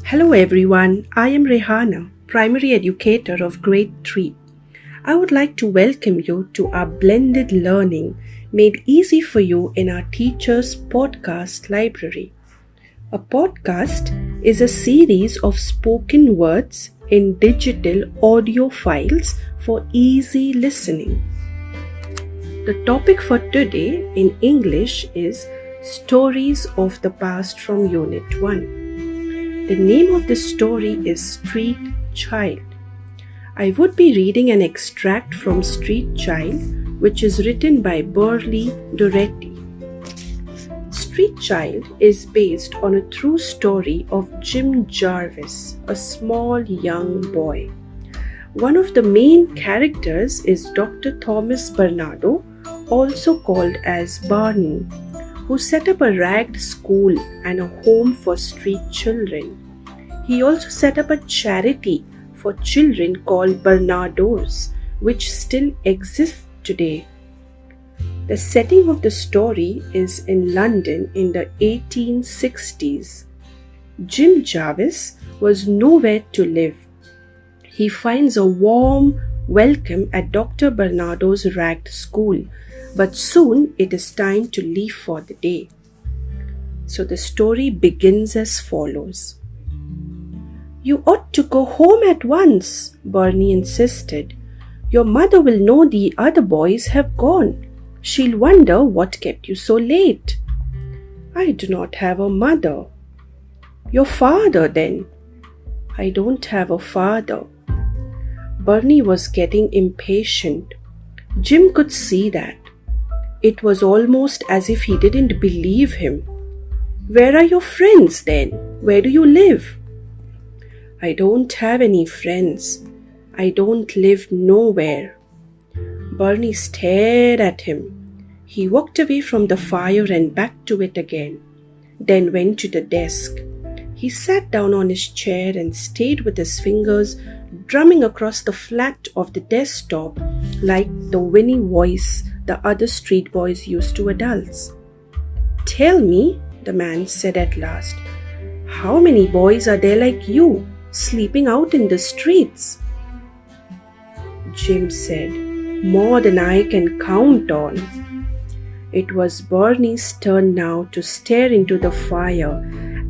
Hello everyone, I am Rehana, Primary Educator of Grade 3. I would like to welcome you to our blended learning made easy for you in our Teachers Podcast Library. A podcast is a series of spoken words in digital audio files for easy listening. The topic for today in English is Stories of the Past from Unit 1. The name of the story is Street Child. I would be reading an extract from Street Child, which is written by Burley Doretti. Street Child is based on a true story of Jim Jarvis, a small young boy. One of the main characters is Dr. Thomas Bernardo, also called as Barney, who set up a ragged school and a home for street children. He also set up a charity for children called Bernardos, which still exists today. The setting of the story is in London in the 1860s. Jim Jarvis was nowhere to live. He finds a warm welcome at Dr. Bernardo's ragged school, but soon it is time to leave for the day. So the story begins as follows. "You ought to go home at once," Barney insisted. "Your mother will know the other boys have gone. She'll wonder what kept you so late." "I do not have a mother." "Your father, then." "I don't have a father." Barney was getting impatient. Jim could see that. It was almost as if he didn't believe him. "Where are your friends then? Where do you live?" "I don't have any friends. I don't live nowhere." Barney stared at him. He walked away from the fire and back to it again, then went to the desk. He sat down on his chair and stayed with his fingers drumming across the flat of the desktop like the winning voice the other street boys used to adults. "Tell me," the man said at last, "how many boys are there like you, sleeping out in the streets?" Jim said, "More than I can count on." It was Barney's turn now to stare into the fire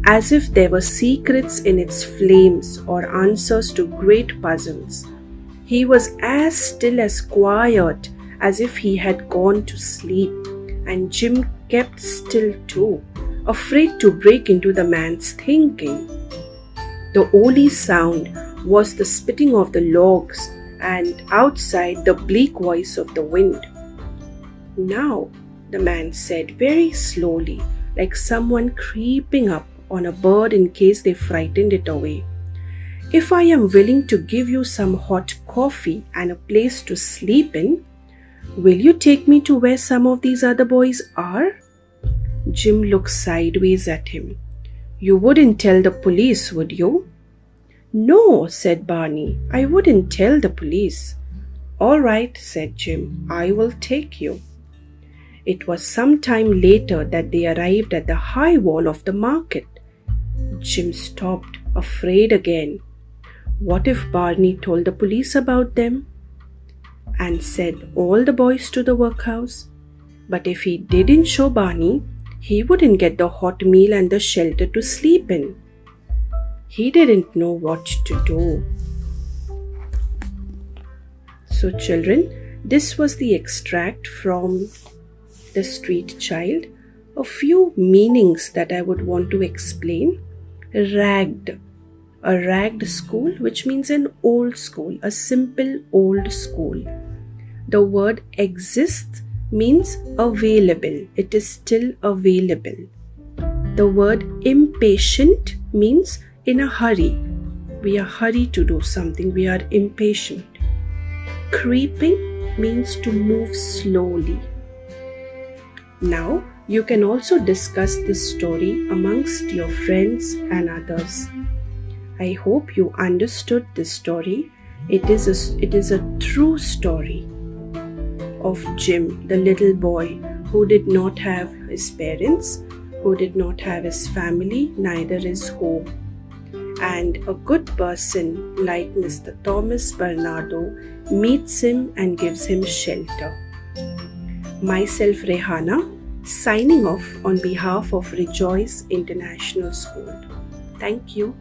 as if there were secrets in its flames or answers to great puzzles. He was as still as quiet as if he had gone to sleep, and Jim kept still too, afraid to break into the man's thinking. The only sound was the spitting of the logs and outside the bleak voice of the wind. "Now," the man said very slowly, like someone creeping up on a bird in case they frightened it away, "if I am willing to give you some hot coffee and a place to sleep in, will you take me to where some of these other boys are?" Jim looked sideways at him. "You wouldn't tell the police, would you?" "No," said Barney, "I wouldn't tell the police." "All right," said Jim, "I will take you." It was some time later that they arrived at the high wall of the market. Jim stopped, afraid again. What if Barney told the police about them and sent all the boys to the workhouse? But if he didn't show Barney, he wouldn't get the hot meal and the shelter to sleep in. He didn't know what to do. So children, this was the extract from The Street Child. A few meanings that I would want to explain. Ragged. A ragged school, which means an old school, a simple old school. The word exists means available. It is still available. The word impatient means in a hurry. We are hurried to do something. We are impatient. Creeping means to move slowly. Now, you can also discuss this story amongst your friends and others. I hope you understood this story. It is a true story of Jim, the little boy who did not have his parents, who did not have his family, neither his home. and a good person like Mr. Thomas Bernardo meets him and gives him shelter. Myself, Rehana, signing off on behalf of Rejoice International School. Thank you.